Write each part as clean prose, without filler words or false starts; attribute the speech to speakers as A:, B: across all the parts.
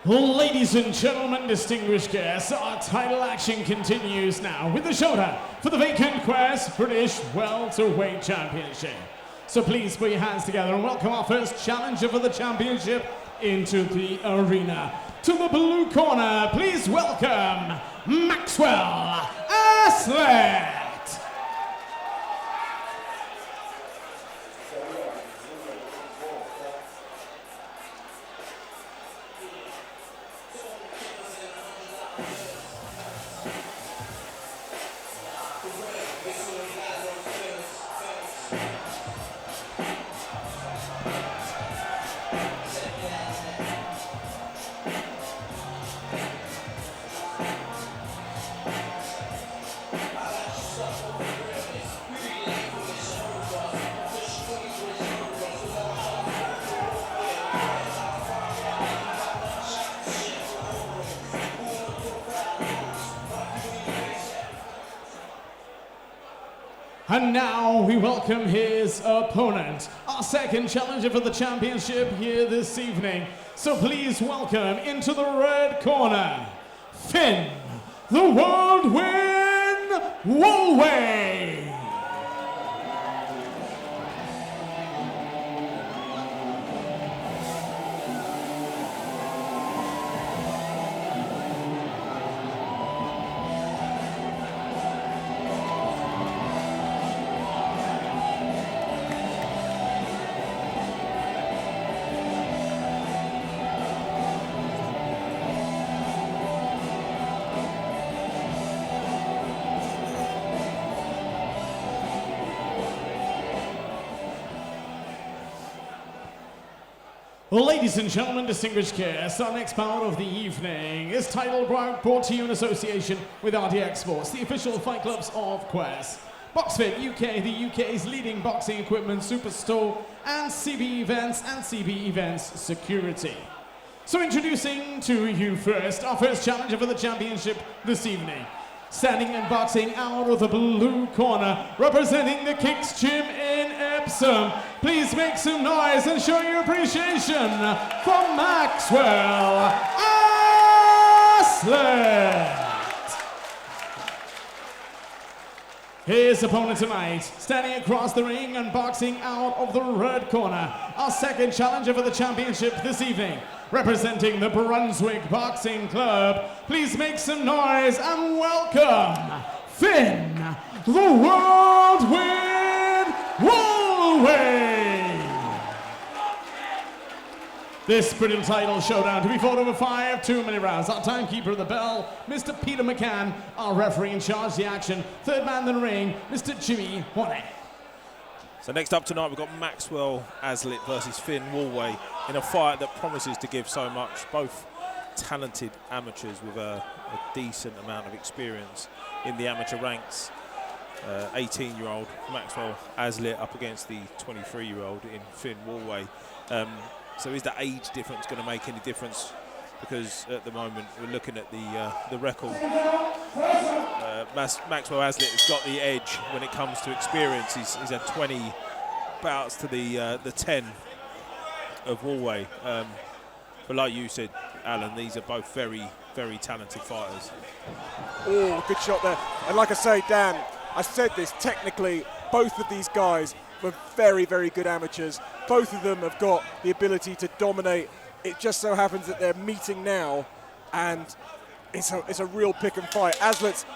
A: Ladies and gentlemen, distinguished guests, our title action continues now with the showdown for the vacant Quest British Welterweight Championship. So please put your hands together and welcome our first challenger for the championship into the arena. To the blue corner, please welcome Maxwell Aslett. And now we welcome his opponent, our second challenger for the championship here this evening. So please welcome into the red corner, Finn, the whirlwind Woolway. Well, ladies and gentlemen, distinguished guests, our next bout of the evening is title brought to you in association with RDX Sports, the official fight clubs of Quest. BoxFit UK, the UK's leading boxing equipment superstore, and CB Events Security. So introducing to you first, our first challenger for the championship this evening. Standing and boxing out of the blue corner, representing the Kicks Gym in Epsom. Please make some noise and show your appreciation for Maxwell Aslett. His opponent tonight, standing across the ring and boxing out of the red corner, our second challenger for the championship this evening. Representing the Brunswick Boxing Club, please make some noise and welcome Finn, the whirlwind Woolway. This brilliant title showdown to be fought over 5 2-minute rounds. Our timekeeper of the bell, Mr. Peter McCann. Our referee in charge of the action, third man in the ring, Mr. Jimmy Hornet.
B: So next up tonight, we've got Maxwell Aslett versus Finn Woolway in a fight that promises to give so much. Both talented amateurs with a decent amount of experience in the amateur ranks. 18-year-old Maxwell Aslett up against the 23-year-old in Finn Woolway. So is the age difference going to make any difference? Because at the moment we're looking at the record. Maxwell Aslett has got the edge when it comes to experience. He's had 20 bouts to the 10 of Woolway. But like you said, Alan, these are both very, very talented fighters.
C: Oh, good shot there. And like I say, Dan, I said this, technically, both of these guys were very, very good amateurs. Both of them have got the ability to dominate. It just so happens that they're meeting now, and it's a real pick and fight. Aslett's,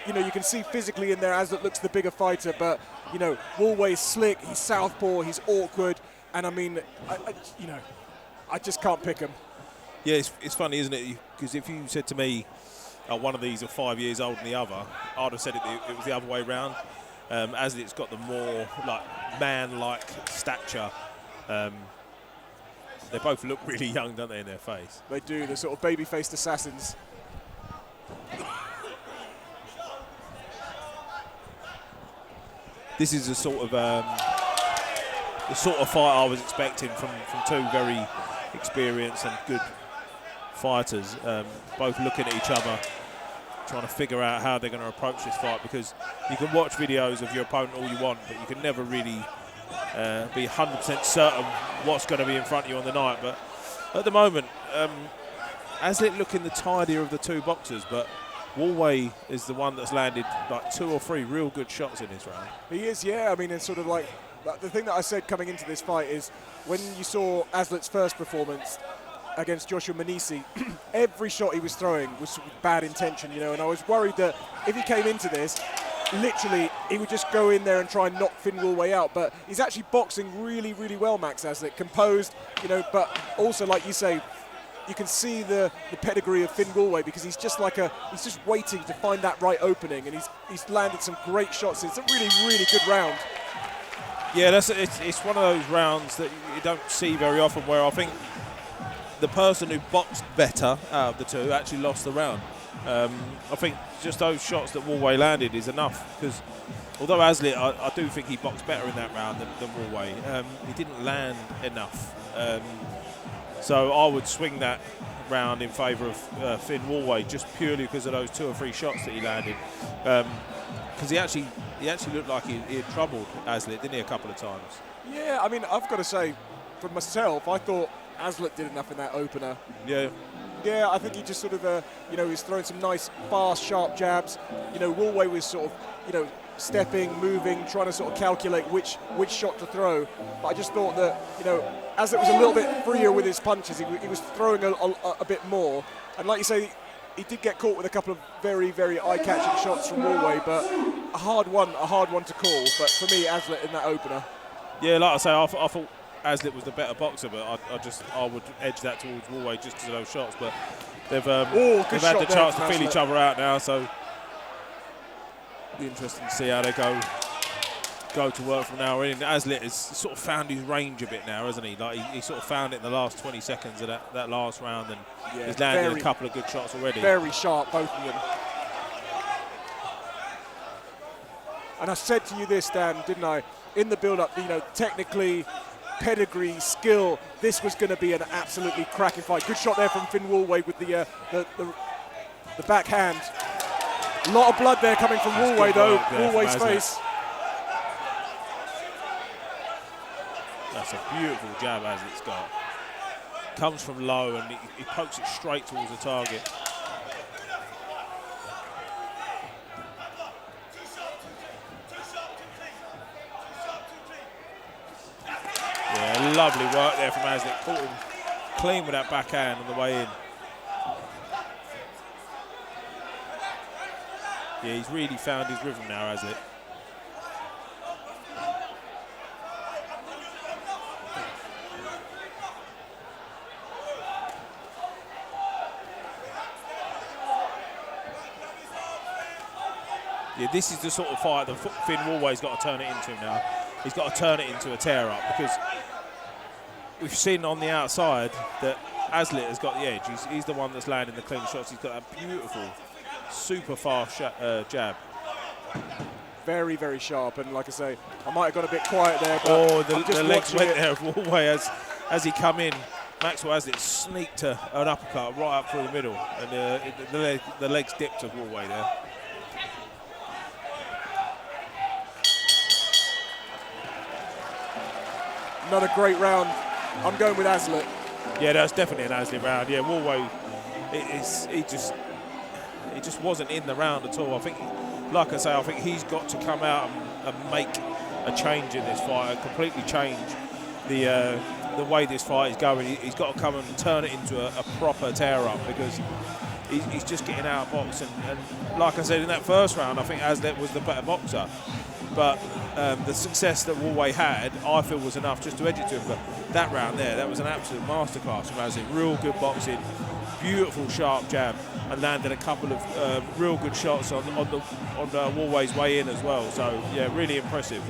C: you know, you can see physically in there, Aslett looks the bigger fighter, but, you know, Woolway's slick, he's southpaw, he's awkward, and I mean, I just can't pick him.
B: Yeah, it's funny, isn't it? Because if you said to me, one of these are 5 years older than the other, I'd have said it was the other way around. Aslett's got the more man-like stature. They both look really young, don't they, in their face?
C: They do, they're sort of baby-faced assassins.
B: This is the sort of fight I was expecting from two very experienced and good fighters, both looking at each other, trying to figure out how they're going to approach this fight, because you can watch videos of your opponent all you want, but you can never really be 100% certain what's going to be in front of you on the night. But at the moment, Aslett looking the tidier of the two boxers, but Woolway is the one that's landed like 2 or 3 real good shots in this round.
C: He is, yeah. I mean, it's sort of like the thing that I said coming into this fight is when you saw Aslett's first performance against Joshua Manisi, every shot he was throwing was with bad intention, you know, and I was worried that if he came into this, literally, he would just go in there and try and knock Finn Woolway out. But he's actually boxing really, really well, Max Aslett, composed, you know, but also, like you say, you can see the pedigree of Finn Woolway because he's just waiting to find that right opening, and he's landed some great shots. It's a really, really good round.
B: Yeah, it's one of those rounds that you don't see very often where I think the person who boxed better out of the two actually lost the round. I think just those shots that Woolway landed is enough, because although Aslett, I do think he boxed better in that round than Woolway, he didn't land enough. So I would swing that round in favour of Finn Woolway just purely because of those 2 or 3 shots that he landed. Because he actually looked like he had troubled Aslett, didn't he, a couple of times?
C: Yeah, I mean, I've got to say, for myself, I thought Aslett did enough in that opener.
B: Yeah.
C: Yeah, I think he just sort of, you know, he's throwing some nice, fast, sharp jabs. You know, Woolway was sort of, you know, stepping, moving, trying to sort of calculate which shot to throw. But I just thought that, you know, Aslett was a little bit freer with his punches. He was throwing a bit more. And like you say, he did get caught with a couple of very, very eye-catching shots from Woolway, but a hard one to call. But for me, Aslett in that opener.
B: Yeah, like I say, I thought Aslett was the better boxer, but I would edge that towards Woolway just because of those shots. But they've had the chance to feel each other out now, so it'll be interesting to see how they go to work from now on. Aslett has sort of found his range a bit now, hasn't he? Like he sort of found it in the last 20 seconds of that last round, and he's landed a couple of good shots already.
C: Very sharp, both of them. And I said to you this, Dan, didn't I? In the build-up, you know, technically, pedigree, skill, this was going to be an absolutely cracking fight. Good shot there from Finn Woolway with the backhand. A lot of blood there coming from Woolway, though. Woolway's face.
B: That's a beautiful jab Aslett's got. Comes from low and he pokes it straight towards the target. Yeah, lovely work there from Aslett. Caught him clean with that backhand on the way in. Yeah, he's really found his rhythm now, Aslett. Yeah, this is the sort of fight that Finn Woolway's got to turn it into now. He's got to turn it into a tear-up, because we've seen on the outside that Aslett has got the edge. He's the one that's landing the clean shots. He's got that beautiful, super fast jab.
C: Very, very sharp, and like I say, I might have got a bit quiet there, but
B: the legs went there of Woolway as he come in. Maxwell Aslett sneaked an uppercut right up through the middle, and the legs dipped of Woolway there.
C: Another great round. I'm going with Aslett.
B: Yeah, that's definitely an Aslett round. Yeah, Woolway, he just wasn't in the round at all. I think, like I say, I think he's got to come out and make a change in this fight, and completely change the way this fight is going. He's got to come and turn it into a proper tear-up, because he's just getting out of box. And like I said, in that first round, I think Aslett was the better boxer. But the success that Woolway had, I feel, was enough just to edge it to him. But that round there, that was an absolute masterclass from Aslett. Real good boxing, beautiful sharp jab, and landed a couple of real good shots on Woolway's way in as well. So yeah, really impressive.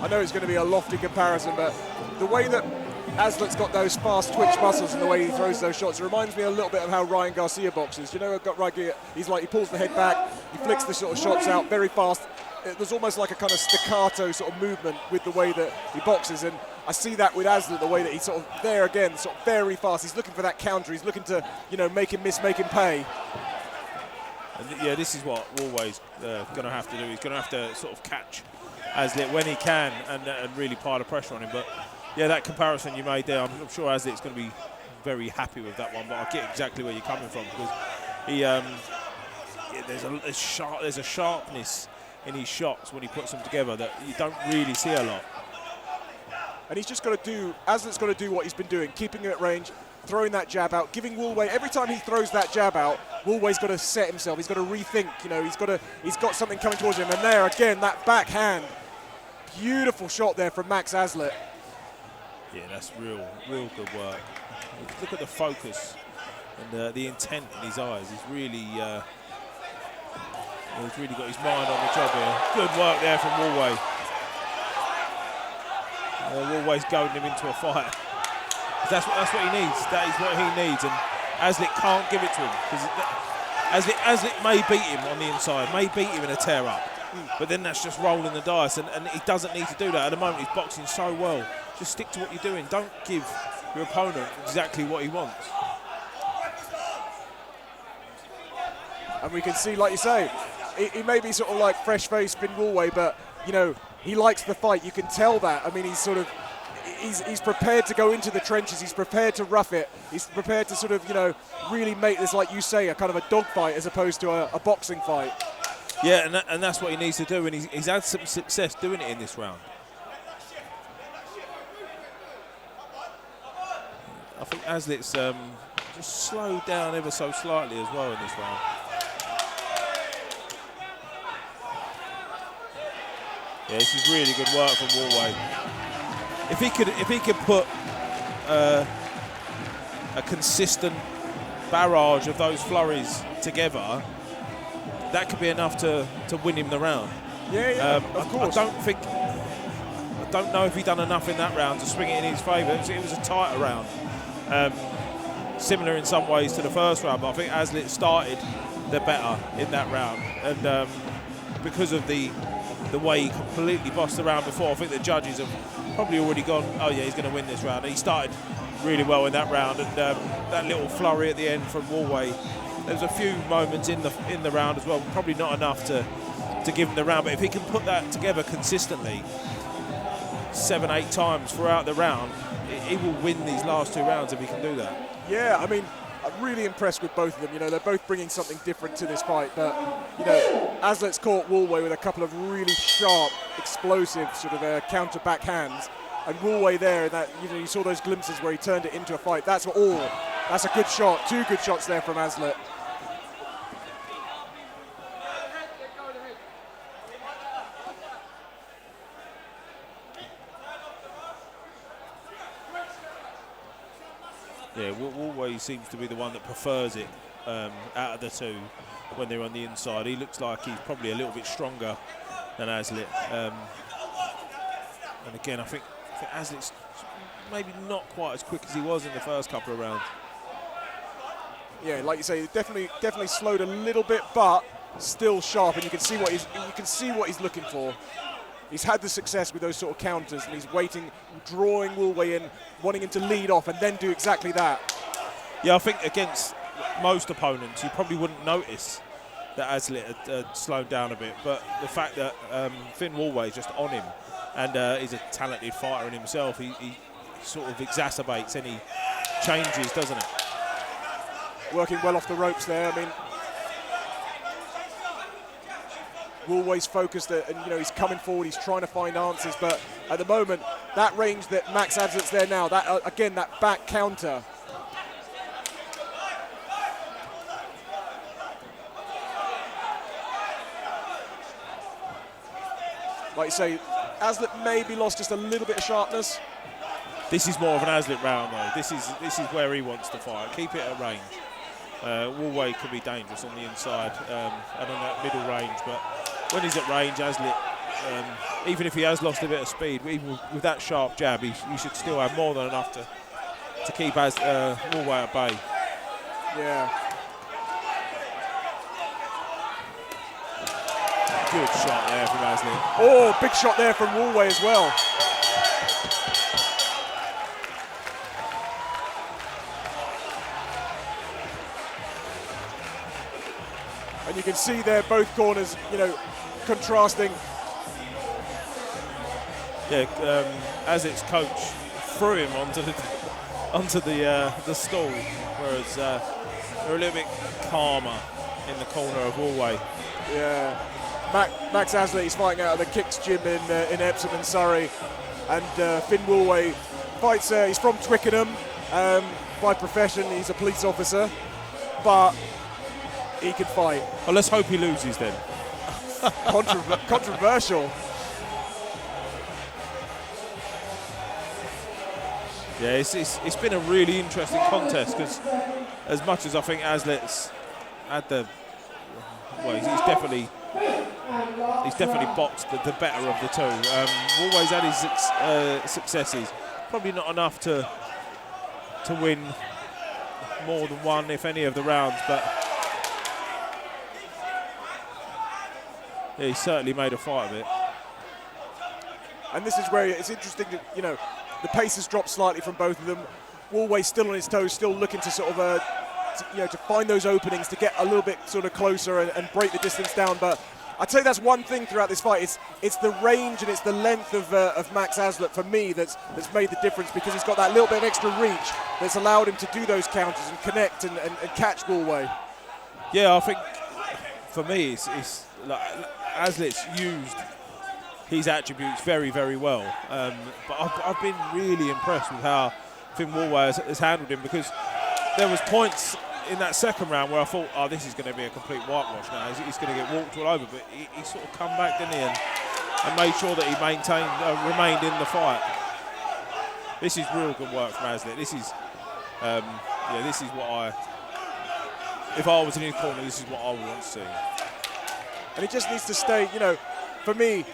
C: I know it's going to be a lofty comparison, but the way that Aslett's got those fast twitch muscles and the way he throws those shots, it reminds me a little bit of how Ryan Garcia boxes. You know, he pulls the head back, he flicks the sort of shots out very fast. There's almost like a kind of staccato sort of movement with the way that he boxes, and I see that with Aslett, the way that he's sort of there again, sort of very fast. He's looking for that counter. He's looking to, you know, make him miss, make him pay.
B: And yeah, this is what Woolway's going to have to do. He's going to have to sort of catch Aslett when he can and really pile the pressure on him. But yeah, that comparison you made there, I'm sure Aslett's going to be very happy with that one, but I get exactly where you're coming from, because he, there's a sharpness in his shots when he puts them together that you don't really see a lot.
C: And he's just got to do, Aslett's got to do what he's been doing, keeping it at range, throwing that jab out, giving Woolway, every time he throws that jab out, Woolway's got to set himself, he's got to rethink, you know, he's got something coming towards him, and there again, that backhand, beautiful shot there from Max Aslett.
B: Yeah, that's real good work. Look at the focus and the intent in his eyes. He's really got his mind on the job here. Good work there from Woolway. Woolway's goading him into a fight. That's what he needs. That is what he needs, and Aslett can't give it to him, because Aslett may beat him on the inside, may beat him in a tear-up, but then that's just rolling the dice, and he doesn't need to do that. At the moment, he's boxing so well. Just stick to what you're doing. Don't give your opponent exactly what he wants.
C: And we can see, like you say, he may be sort of like fresh-faced Finn Woolway, but, you know, he likes the fight. You can tell that. I mean, he's prepared to go into the trenches. He's prepared to rough it. He's prepared to sort of, you know, really make this, like you say, a kind of a dogfight as opposed to a boxing fight.
B: Yeah, and that's what he needs to do, and he's had some success doing it in this round. I think Aslett's just slowed down ever so slightly as well in this round. Yeah, this is really good work from Woolway. If he could put a consistent barrage of those flurries together, that could be enough to win him the round.
C: Yeah, of course.
B: I don't know if he done enough in that round to swing it in his favour. It was a tighter round. Similar in some ways to the first round, but I think Aslett started the better in that round, and because of the way he completely bossed the round before, I think the judges have probably already gone, oh yeah, he's going to win this round. And he started really well in that round, and that little flurry at the end from Woolway. There's a few moments in the round as well, probably not enough to give him the round, but if he can put that together consistently 7-8 times throughout the round, he will win these last two rounds if he can do that.
C: Yeah, I mean, I'm really impressed with both of them. You know, they're both bringing something different to this fight, but, you know, Aslett's caught Woolway with a couple of really sharp, explosive sort of counter backhands, and Woolway there, that, you know, you saw those glimpses where he turned it into a fight. That's a good shot, two good shots there from Aslett.
B: Yeah, Woolway seems to be the one that prefers it out of the two when they're on the inside. He looks like he's probably a little bit stronger than Aslett. And again, I think Aslett's maybe not quite as quick as he was in the first couple of rounds.
C: Yeah, like you say, definitely slowed a little bit, but still sharp, and you can see what he's looking for. He's had the success with those sort of counters, and he's waiting, drawing Woolway in, wanting him to lead off and then do exactly that.
B: Yeah, I think against most opponents, you probably wouldn't notice that Aslett had slowed down a bit, but the fact that Finn Woolway is just on him, and he's a talented fighter in himself, he sort of exacerbates any changes, doesn't it?
C: Working well off the ropes there. I mean, Woolway's focused, and you know, he's coming forward, he's trying to find answers, but at the moment, that range that Max Aslett's there now, that again, that back counter. Like you say, Aslett maybe lost just a little bit of sharpness.
B: This is more of an Aslett round though. This is where he wants to fight. Keep it at range. Woolway could be dangerous on the inside and on that middle range, but when he's at range, Aslett, even if he has lost a bit of speed, even with that sharp jab, he should still have more than enough to keep Woolway at bay.
C: Yeah.
B: Good shot there from Aslett.
C: Oh, big shot there from Woolway as well. And you can see there both corners, you know, contrasting.
B: Yeah, Aslett's coach threw him onto the stool, whereas they're a little bit calmer in the corner of Woolway.
C: Yeah, Max Aslett is fighting out of the Kicks gym in Epsom and Surrey, and Finn Woolway fights. He's from Twickenham by profession. He's a police officer, but he can fight.
B: Well, let's hope he loses then.
C: Controversial.
B: Yeah, it's been a really interesting contest, because as much as I think Aslett's had the, well, he's definitely boxed the better of the two. Woolway's had his successes, probably not enough to win more than one, if any, of the rounds, but yeah, he certainly made a fight of it.
C: And this is where it's interesting that, you know, the pace has dropped slightly from both of them. Woolway still on his toes, still looking to sort of, to find those openings, to get a little bit sort of closer and break the distance down. But I'd say that's one thing throughout this fight. It's the range and it's the length of Max Aslett for me that's made the difference, because he's got that little bit of extra reach that's allowed him to do those counters and connect and catch Woolway.
B: Yeah, I think for me it's like Aslett's used his attributes very, very well. But I've been really impressed with how Finn Woolway has handled him, because there was points in that second round where I thought, oh, this is going to be a complete whitewash now. He's going to get walked all over, but he sort of come back, didn't he, and made sure that he remained in the fight. This is real good work from Aslett. This is, this is what if I was in his corner, this is what I would want to see.
C: And he just needs to stay, for me,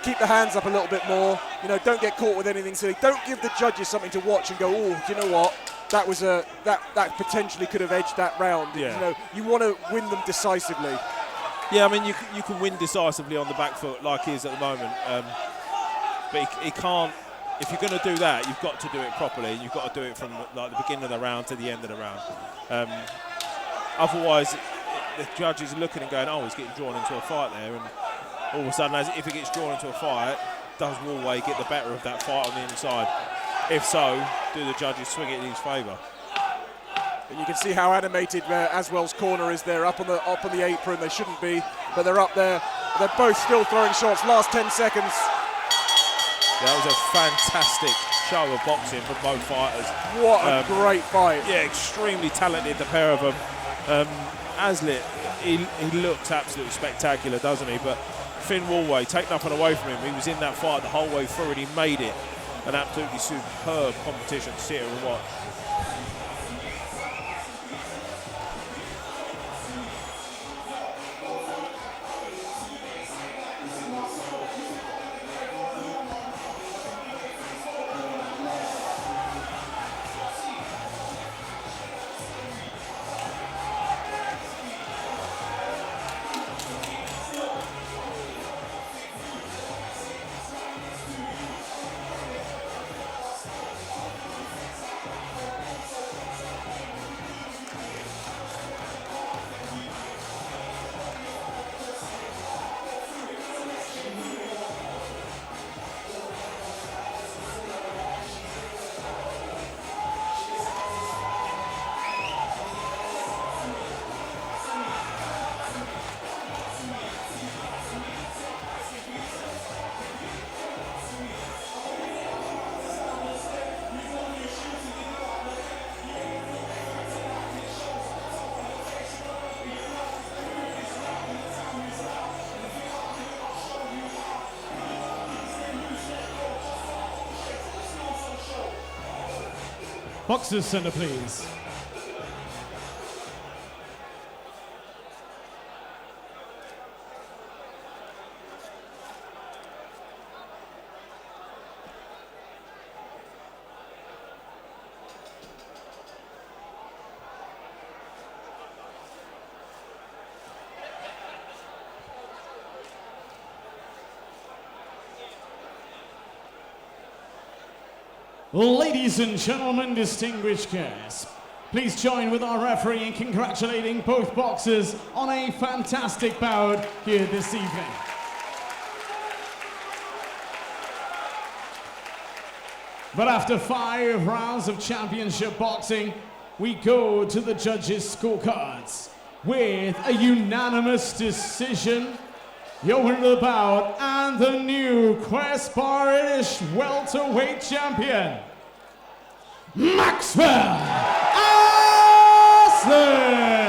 C: keep the hands up a little bit more. Don't get caught with anything silly. Don't give the judges something to watch and go, oh, do you know what? That was that potentially could have edged that round.
B: Yeah.
C: You want to win them decisively.
B: Yeah, I mean, you can win decisively on the back foot like he is at the moment. But he can't. If you're going to do that, you've got to do it properly. You've got to do it from like the beginning of the round to the end of the round. Otherwise, the judges are looking and going, oh, he's getting drawn into a fight there, and all of a sudden, if he gets drawn into a fight, does Woolway get the better of that fight on the inside? If so, do the judges swing it in his favour?
C: And you can see how animated Aswell's corner is there, up on the apron. They shouldn't be, but they're up there. They're both still throwing shots. Last 10 seconds.
B: Yeah, that was a fantastic show of boxing from both fighters.
C: What a great fight.
B: Yeah, extremely talented, the pair of them. Aslett, he looks absolutely spectacular, doesn't he? But Finn Woolway, take nothing away from him. He was in that fight the whole way through, and he made it an absolutely superb competition to sit here and watch.
A: Boxers centre, please. Ladies and gentlemen, distinguished guests, please join with our referee in congratulating both boxers on a fantastic bout here this evening. But after 5 rounds of championship boxing, we go to the judges' scorecards with a unanimous decision. Your winner of the bout and the new Quest British Welterweight champion, Maxwell Aslett.